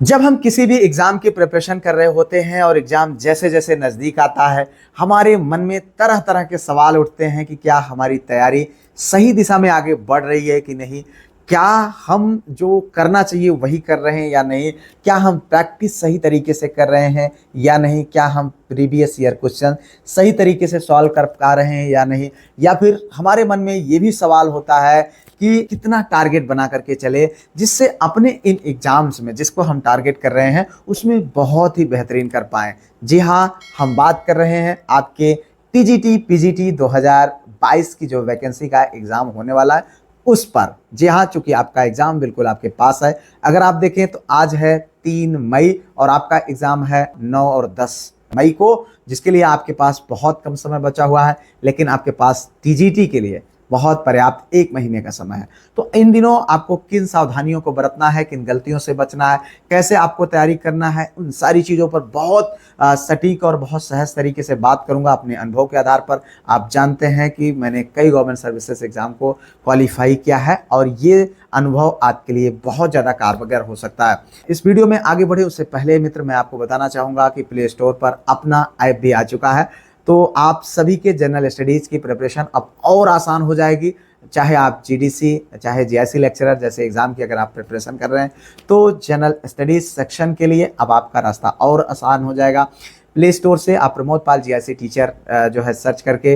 जब हम किसी भी एग्जाम की प्रिपरेशन कर रहे होते हैं और एग्जाम जैसे जैसे नज़दीक आता है, हमारे मन में तरह तरह के सवाल उठते हैं कि क्या हमारी तैयारी सही दिशा में आगे बढ़ रही है कि नहीं, क्या हम जो करना चाहिए वही कर रहे हैं या नहीं, क्या हम प्रैक्टिस सही तरीके से कर रहे हैं या नहीं, क्या हम प्रीवियस ईयर क्वेश्चन सही तरीके से सॉल्व कर पा रहे हैं या नहीं, या फिर हमारे मन में ये भी सवाल होता है कि कितना टारगेट बना करके चले जिससे अपने इन एग्जाम्स में जिसको हम टारगेट कर रहे हैं उसमें बहुत ही बेहतरीन कर पाएँ। जी हाँ, हम बात कर रहे हैं आपके टीजीटी पीजीटी 2022 की जो वैकेंसी का एग्ज़ाम होने वाला है उस पर। जी हाँ, चूंकि आपका एग्ज़ाम बिल्कुल आपके पास है। अगर आप देखें तो आज है 3 मई और आपका एग्ज़ाम है 9 और 10 मई को, जिसके लिए आपके पास बहुत कम समय बचा हुआ है, लेकिन आपके पास टीजीटी के लिए बहुत पर्याप्त 1 महीने का समय है। तो इन दिनों आपको किन सावधानियों को बरतना है, किन गलतियों से बचना है, कैसे आपको तैयारी करना है, उन सारी चीज़ों पर बहुत सटीक और बहुत सहज तरीके से बात करूंगा अपने अनुभव के आधार पर। आप जानते हैं कि मैंने कई गवर्नमेंट सर्विसेज एग्जाम को क्वालिफाई किया है और ये अनुभव आपके लिए बहुत ज़्यादा कारगर हो सकता है। इस वीडियो में आगे बढ़े उससे पहले मित्र, मैं आपको बताना चाहूँगा कि प्ले स्टोर पर अपना ऐप भी आ चुका है, तो आप सभी के जनरल स्टडीज़ की प्रिपरेशन अब और आसान हो जाएगी। चाहे आप जीडीसी, चाहे जीआईसी लेक्चरर जैसे एग्ज़ाम की अगर आप प्रिपरेशन कर रहे हैं तो जनरल स्टडीज़ सेक्शन के लिए अब आपका रास्ता और आसान हो जाएगा। प्ले स्टोर से आप प्रमोद पाल जीआईसी टीचर जो है सर्च करके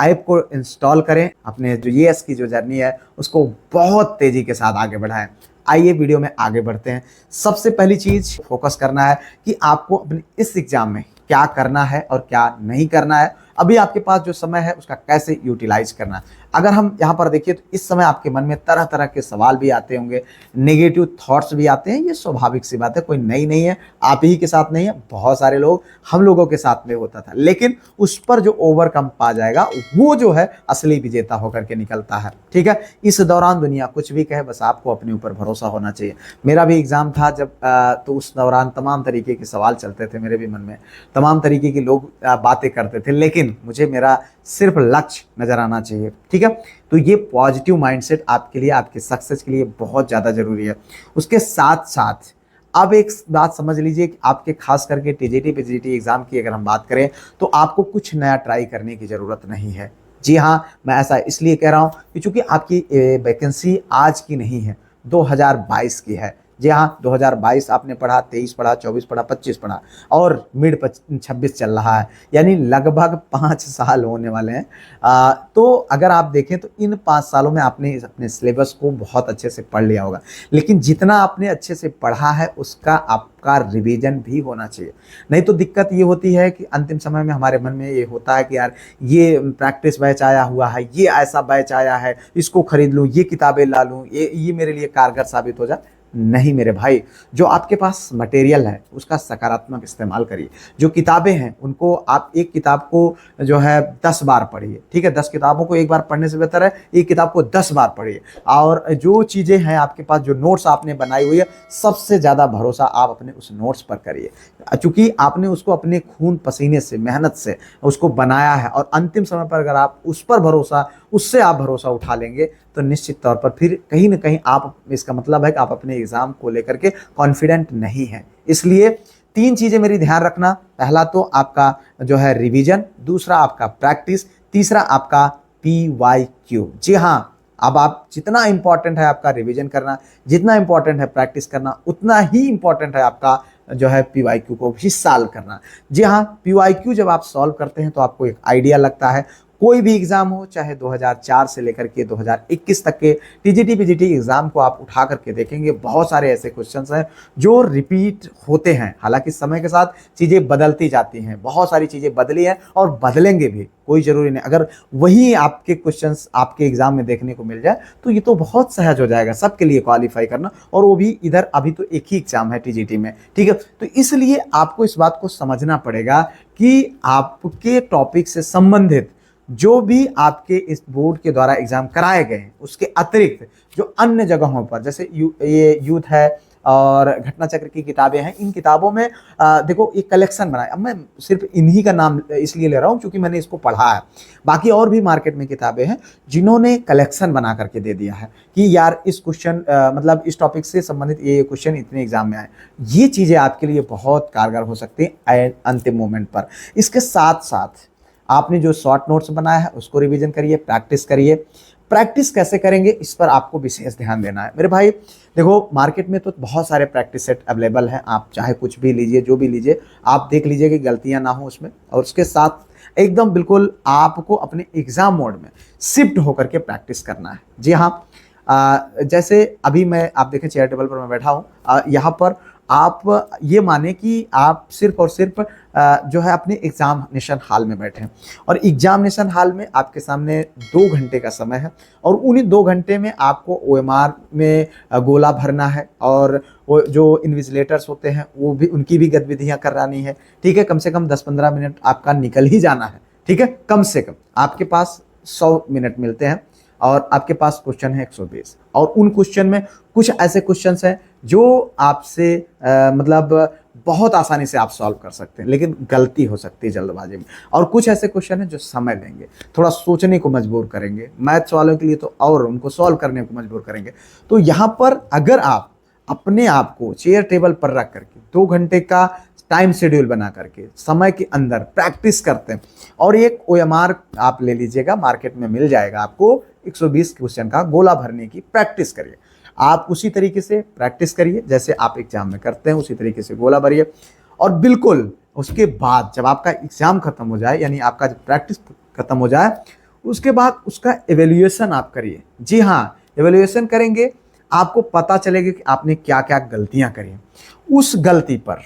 ऐप को इंस्टॉल करें। अपने जो ईएएस की जो जर्नी है उसको बहुत तेज़ी के साथ आगे बढ़ाएं। आइए वीडियो में आगे बढ़ते हैं। सबसे पहली चीज़ फोकस करना है कि आपको अपने इस एग्ज़ाम में क्या करना है और क्या नहीं करना है। अभी आपके पास जो समय है उसका कैसे यूटिलाइज करना है। अगर हम यहाँ पर देखिए तो इस समय आपके मन में तरह तरह के सवाल भी आते होंगे, नेगेटिव थॉट्स भी आते हैं। ये स्वाभाविक सी बात है, कोई नई नहीं है, आप ही के साथ नहीं है, बहुत सारे लोग हम लोगों के साथ में होता था। लेकिन उस पर जो ओवरकम पा जाएगा वो जो है असली विजेता होकर के निकलता है। ठीक है, इस दौरान दुनिया कुछ भी कहे, बस आपको अपने ऊपर भरोसा होना चाहिए। मेरा भी एग्जाम था जब तो उस दौरान तमाम तरीके के सवाल चलते थे मेरे भी मन में, तमाम तरीके के लोग बातें करते थे, लेकिन मुझे मेरा सिर्फ लक्ष्य नजर आना चाहिए। ठीक है, तो ये पॉजिटिव माइंडसेट आपके लिए, आपके सक्सेस के लिए बहुत ज़्यादा जरूरी है। उसके साथ साथ अब एक बात समझ लीजिए कि आपके खास करके टीजीटी पीजीटी एग्जाम की अगर हम बात करें तो आपको कुछ नया ट्राई करने की ज़रूरत नहीं है। जी हाँ, मैं ऐसा इसलिए कह रहा हूँ कि चूंकि आपकी वैकेंसी आज की नहीं है, 2022 की है। जी हाँ, 2022 आपने पढ़ा, 23 पढ़ा, 24 पढ़ा, 25 पढ़ा और मिड 26 चल रहा है, यानी लगभग 5 साल होने वाले हैं। तो अगर आप देखें तो इन 5 सालों में आपने अपने सिलेबस को बहुत अच्छे से पढ़ लिया होगा, लेकिन जितना आपने अच्छे से पढ़ा है उसका आपका रिवीजन भी होना चाहिए। नहीं तो दिक्कत ये होती है कि अंतिम समय में हमारे मन में ये होता है कि यार ये प्रैक्टिस बैच आया हुआ है, ये ऐसा बैच आया है, इसको खरीद लूँ, ये किताबें ला लूँ, ये मेरे लिए कारगर साबित हो जाए। नहीं मेरे भाई, जो आपके पास मटेरियल है उसका सकारात्मक इस्तेमाल करिए। जो किताबें हैं उनको आप एक किताब को जो है 10 बार पढ़िए। ठीक है, 10 किताबों को एक बार पढ़ने से बेहतर है एक किताब को 10 बार पढ़िए। और जो चीज़ें हैं आपके पास, जो नोट्स आपने बनाई हुई है, सबसे ज़्यादा भरोसा आप अपने उस नोट्स पर करिए, चूँकि आपने उसको अपने खून पसीने से, मेहनत से उसको बनाया है। और अंतिम समय पर अगर आप उस पर भरोसा, उससे आप भरोसा उठा लेंगे तो निश्चित तौर पर फिर कहीं ना कहीं आप, इसका मतलब है कि आप अपने एग्जाम को लेकर के कॉन्फिडेंट नहीं हैं। इसलिए 3 चीज़ें मेरी ध्यान रखना। पहला तो आपका जो है रिवीजन, दूसरा आपका प्रैक्टिस, तीसरा आपका PYQ। जी हाँ, अब आप, जितना इंपॉर्टेंट है आपका रिवीजन करना, जितना इंपॉर्टेंट है प्रैक्टिस करना, उतना ही इंपॉर्टेंट है आपका जो है PYQ को भी सॉल्व करना। जी हाँ, PYQ जब आप सॉल्व करते हैं तो आपको एक आइडिया लगता है। कोई भी एग्जाम हो, चाहे 2004 से लेकर के 2021 तक के टीजीटी पीजीटी एग्जाम को आप उठा करके देखेंगे, बहुत सारे ऐसे क्वेश्चंस हैं जो रिपीट होते हैं। हालांकि समय के साथ चीज़ें बदलती जाती हैं, बहुत सारी चीज़ें बदली हैं और बदलेंगे भी, कोई ज़रूरी नहीं। अगर वही आपके क्वेश्चंस आपके एग्जाम में देखने को मिल जाए तो ये तो बहुत सहज हो जाएगा सबके लिए क्वालिफाई करना, और वो भी इधर अभी तो एक ही एग्जाम है टीजीटी में। ठीक है, तो इसलिए आपको इस बात को समझना पड़ेगा कि आपके टॉपिक से संबंधित जो भी आपके इस बोर्ड के द्वारा एग्जाम कराए गए हैं उसके अतिरिक्त जो अन्य जगहों पर, जैसे ये यूथ है, और घटना चक्र की किताबें हैं। इन किताबों में देखो एक कलेक्शन बनाया, अब मैं सिर्फ इन्हीं का नाम इसलिए ले रहा हूँ क्योंकि मैंने इसको पढ़ा है। बाकी और भी मार्केट में किताबें हैं जिन्होंने कलेक्शन बना करके दे दिया है कि यार इस क्वेश्चन मतलब इस टॉपिक से संबंधित ये क्वेश्चन इतने एग्जाम में आए। ये चीज़ें आपके लिए बहुत कारगर हो सकती हैं अंतिम मोमेंट पर। इसके साथ साथ आपने जो शॉर्ट नोट्स बनाया है उसको रिवीजन करिए, प्रैक्टिस करिए। प्रैक्टिस कैसे करेंगे इस पर आपको विशेष ध्यान देना है मेरे भाई। देखो मार्केट में तो बहुत सारे प्रैक्टिस सेट अवेलेबल हैं, आप चाहे कुछ भी लीजिए, जो भी लीजिए, आप देख लीजिए कि गलतियां ना हो उसमें। और उसके साथ एकदम बिल्कुल आपको अपने एग्जाम मोड में शिफ्ट होकर के प्रैक्टिस करना है। जी हाँ, जैसे अभी मैं आप देखें चेयर टेबल पर मैं बैठा हूँ, यहाँ पर आप ये माने कि आप सिर्फ और सिर्फ जो है अपने एग्जामिनेशन हॉल में बैठे हैं और एग्जामिनेशन हॉल में आपके सामने 2 घंटे का समय है और उन्हीं 2 घंटे में आपको ओएमआर में गोला भरना है और वो जो इन्विजिलेटर्स होते हैं वो भी, उनकी भी गतिविधियां करानी है। ठीक है, कम से कम 10-15 मिनट आपका निकल ही जाना है। ठीक है, कम से कम आपके पास 100 मिनट मिलते हैं और आपके पास क्वेश्चन है 120 और उन क्वेश्चन में कुछ ऐसे क्वेश्चंस हैं जो आपसे मतलब बहुत आसानी से आप सॉल्व कर सकते हैं, लेकिन गलती हो सकती है जल्दबाजी में। और कुछ ऐसे क्वेश्चन हैं जो समय लेंगे, थोड़ा सोचने को मजबूर करेंगे, मैथ्स वालों के लिए तो और उनको सॉल्व करने को मजबूर करेंगे। तो यहाँ पर अगर आप अपने आप को चेयर टेबल पर रख करके 2 घंटे का टाइम शेड्यूल बना करके समय के अंदर प्रैक्टिस करते हैं और एक ओएमआर आप ले लीजिएगा, मार्केट में मिल जाएगा आपको, 120 क्वेश्चन का गोला भरने की प्रैक्टिस करिए। आप उसी तरीके से प्रैक्टिस करिए जैसे आप एग्जाम में करते हैं, उसी तरीके से गोला भरिए। और बिल्कुल उसके बाद जब आपका एग्जाम खत्म हो जाए, यानी आपका जब प्रैक्टिस खत्म हो जाए, उसके बाद उसका एवेल्यूएशन आप करिए। जी हाँ, एवेल्यूएशन करेंगे, आपको पता चलेगा कि आपने क्या क्या गलतियां करी। उस गलती पर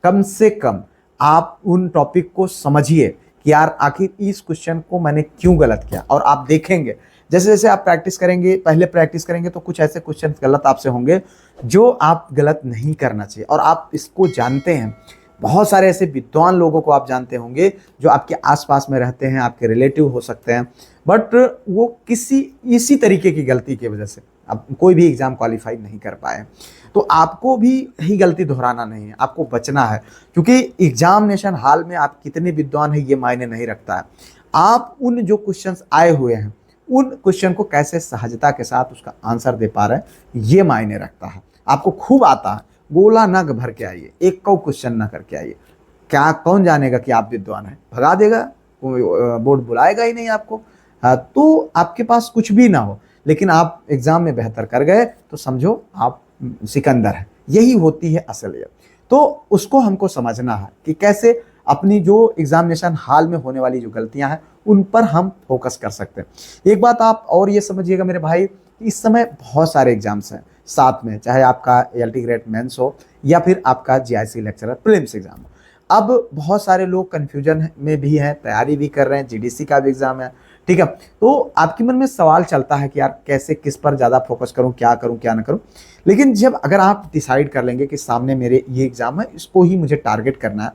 कम से कम आप उन टॉपिक को समझिए कि यार आखिर इस क्वेश्चन को मैंने क्यों गलत किया। और आप देखेंगे जैसे जैसे आप प्रैक्टिस करेंगे, पहले प्रैक्टिस करेंगे तो कुछ ऐसे क्वेश्चन गलत आपसे होंगे जो आप गलत नहीं करना चाहिए और आप इसको जानते हैं। बहुत सारे ऐसे विद्वान लोगों को आप जानते होंगे जो आपके आसपास में रहते हैं, आपके रिलेटिव हो सकते हैं, बट वो किसी इसी तरीके की गलती की वजह से अब कोई भी एग्जाम क्वालिफाई नहीं कर पाए। तो आपको भी यही गलती दोहराना नहीं है, आपको बचना है, क्योंकि एग्जामिनेशन हॉल में आप कितने विद्वान हैं ये मायने नहीं रखता है। आप उन जो क्वेश्चंस आए हुए हैं उन क्वेश्चन को कैसे सहजता के साथ उसका आंसर दे पा रहे हैं ये मायने रखता है। आपको खूब आता है, गोला न भर के आइए, एक कौ क्वेश्चन ना करके आइए। क्या कौन जानेगा कि आप विद्वान हैं, भगा देगा, बोर्ड बुलाएगा ही नहीं आपको। तो आपके पास कुछ भी ना हो लेकिन आप एग्जाम में बेहतर कर गए तो समझो आप सिकंदर है। यही होती है असलियत। तो उसको हमको समझना है कि कैसे अपनी जो एग्जामिनेशन हॉल में होने वाली जो गलतियां हैं उन पर हम फोकस कर सकते हैं। एक बात आप और ये समझिएगा मेरे भाई कि इस समय बहुत सारे एग्जाम्स हैं साथ में, चाहे आपका एलटी ग्रेड मेंस हो या फिर आपका जीआईसी लेक्चरर प्रीलिम्स एग्जाम हो। अब बहुत सारे लोग कन्फ्यूजन में भी हैं, तैयारी भी कर रहे हैं, जीडीसी का भी एग्जाम है। ठीक है, तो आपके मन में सवाल चलता है कि यार कैसे, किस पर ज़्यादा फोकस करूं, क्या करूं क्या ना करूं। लेकिन जब अगर आप डिसाइड कर लेंगे कि सामने मेरे ये एग्जाम है, इसको ही मुझे टारगेट करना है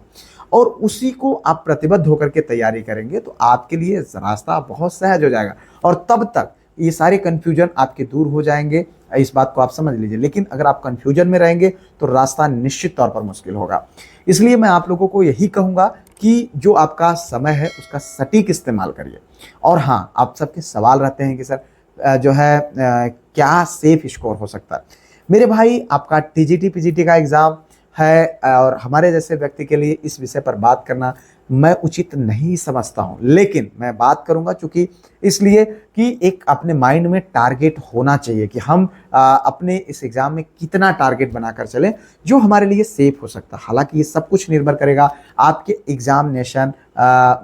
और उसी को आप प्रतिबद्ध होकर के तैयारी करेंगे तो आपके लिए रास्ता बहुत सहज हो जाएगा और तब तक ये सारे कन्फ्यूजन आपके दूर हो जाएंगे। इस बात को आप समझ लीजिए। लेकिन अगर आप कन्फ्यूजन में रहेंगे तो रास्ता निश्चित तौर पर मुश्किल होगा। इसलिए मैं आप लोगों को यही कहूँगा कि जो आपका समय है उसका सटीक इस्तेमाल करिए। और हाँ, आप सबके सवाल रहते हैं कि सर जो है क्या सेफ स्कोर हो सकता है। मेरे भाई, आपका टीजीटी पीजीटी का एग्ज़ाम है और हमारे जैसे व्यक्ति के लिए इस विषय पर बात करना मैं उचित नहीं समझता हूँ, लेकिन मैं बात करूँगा चूँकि इसलिए कि एक अपने माइंड में टारगेट होना चाहिए कि हम अपने इस एग्ज़ाम में कितना टारगेट बनाकर चलें जो हमारे लिए सेफ हो सकता है। हालांकि ये सब कुछ निर्भर करेगा आपके एग्जामिनेशन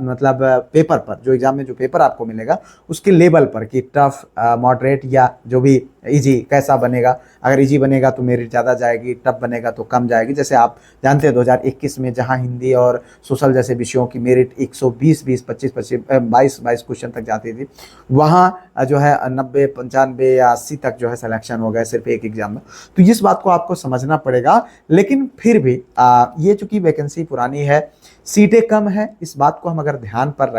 मतलब पेपर पर, जो एग्ज़ाम में जो पेपर आपको मिलेगा उसके लेवल पर कि टफ, मॉडरेट या जो भी इजी कैसा बनेगा। अगर इजी बनेगा तो मेरिट ज़्यादा जाएगी, टफ बनेगा तो कम जाएगी। जैसे आप जानते हैं 2021 में जहाँ हिंदी और सोशल जैसे विषयों की मेरिट 120, 20, 25, 22 क्वेश्चन तक जाती थी, वहाँ जो है 90, 95 या 80 तक जो है सिलेक्शन हो गया सिर्फ एक एग्जाम में। तो इस बात को आपको समझना पड़ेगा। लेकिन फिर भी ये चूंकि वैकेंसी पुरानी है, सीटें कम है, इस बात को हम अगर ध्यान पर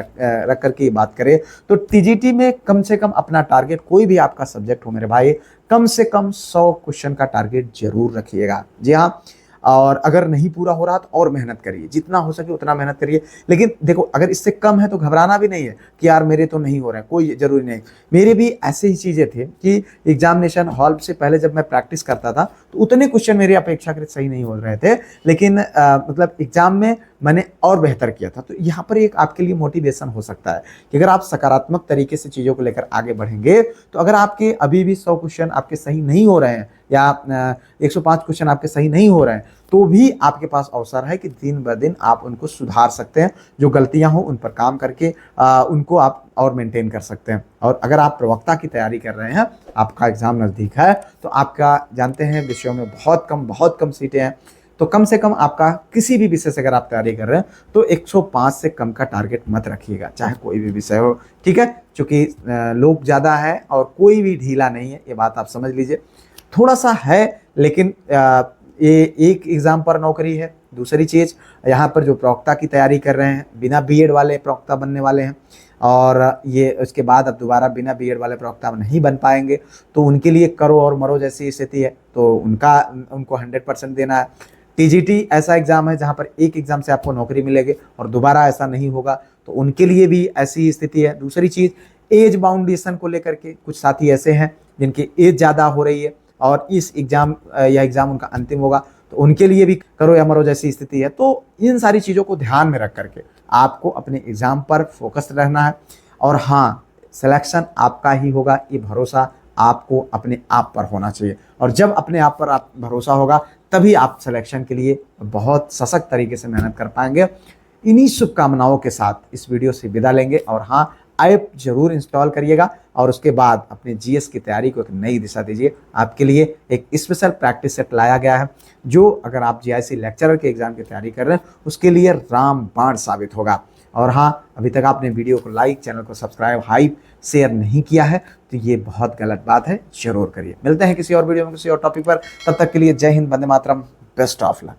रख करके बात करें तो टीजीटी में कम से कम अपना टारगेट, कोई भी आपका सब्जेक्ट हो मेरे भाई, कम से कम 100 क्वेश्चन का टारगेट जरूर रखिएगा। जी हाँ, और अगर नहीं पूरा हो रहा तो और मेहनत करिए, जितना हो सके उतना मेहनत करिए। लेकिन देखो, अगर इससे कम है तो घबराना भी नहीं है कि यार मेरे तो नहीं हो रहा है, कोई जरूरी नहीं। मेरे भी ऐसे ही चीज़ें थे कि एग्जामिनेशन हॉल से पहले जब मैं प्रैक्टिस करता था तो उतने क्वेश्चन मेरे अपेक्षाकृत सही नहीं हो रहे थे, लेकिन मतलब एग्जाम में मैंने और बेहतर किया था। तो यहाँ पर एक आपके लिए मोटिवेशन हो सकता है कि अगर आप सकारात्मक तरीके से चीज़ों को लेकर आगे बढ़ेंगे तो अगर आपके अभी भी 100 क्वेश्चन आपके सही नहीं हो रहे हैं या 105 क्वेश्चन आपके सही नहीं हो रहे हैं, तो भी आपके पास अवसर है कि दिन ब दिन आप उनको सुधार सकते हैं। जो गलतियां हो उन पर काम करके उनको आप और मेंटेन कर सकते हैं। और अगर आप प्रवक्ता की तैयारी कर रहे हैं, आपका एग्जाम नज़दीक है, तो आपका जानते हैं विषयों में बहुत कम सीटें हैं, तो कम से कम आपका किसी भी विषय से अगर आप तैयारी कर रहे हैं तो 105 से कम का टारगेट मत रखिएगा, चाहे कोई भी विषय हो। ठीक है, क्योंकि लोग ज़्यादा है और कोई भी ढीला नहीं है, ये बात आप समझ लीजिए। थोड़ा सा है, लेकिन ये एक एग्ज़ाम पर नौकरी है। दूसरी चीज़, यहाँ पर जो प्रवक्ता की तैयारी कर रहे हैं, बिना बीएड वाले प्रवक्ता बनने वाले हैं, और ये उसके बाद अब दोबारा बिना बीएड वाले प्रवक्ता नहीं बन पाएंगे, तो उनके लिए करो और मरो जैसी स्थिति है। तो उनको 100% देना है। टीजीटी ऐसा एग्ज़ाम है जहाँ पर एक एग्ज़ाम से आपको नौकरी मिलेगी और दोबारा ऐसा नहीं होगा, तो उनके लिए भी ऐसी स्थिति है। दूसरी चीज़, एज बाउंडेशन को लेकर के कुछ साथी ऐसे हैं जिनकी एज ज़्यादा हो रही है और इस एग्ज़ाम या एग्ज़ाम उनका अंतिम होगा, तो उनके लिए भी करो या मरो जैसी स्थिति है। तो इन सारी चीज़ों को ध्यान में रख करके आपको अपने एग्ज़ाम पर फोकस रहना है। और हाँ, सिलेक्शन आपका ही होगा, ये भरोसा आपको अपने आप पर होना चाहिए। और जब अपने आप पर आप भरोसा होगा तभी आप सिलेक्शन के लिए बहुत सशक्त तरीके से मेहनत कर पाएंगे। इन्हीं शुभकामनाओं के साथ इस वीडियो से विदा लेंगे। और हाँ, ऐप जरूर इंस्टॉल करिएगा और उसके बाद अपने जीएस की तैयारी को एक नई दिशा दीजिए। आपके लिए एक स्पेशल प्रैक्टिस सेट लाया गया है जो अगर आप जीआईसी लेक्चरर के एग्जाम की तैयारी कर रहे हैं उसके लिए रामबाण साबित होगा। और हाँ, अभी तक आपने वीडियो को लाइक, चैनल को सब्सक्राइब, हाइप, शेयर नहीं किया है तो ये बहुत गलत बात है, जरूर करिए। मिलते हैं किसी और वीडियो में किसी और टॉपिक पर, तब तक के लिए जय Hind, Vande Mataram, best of luck.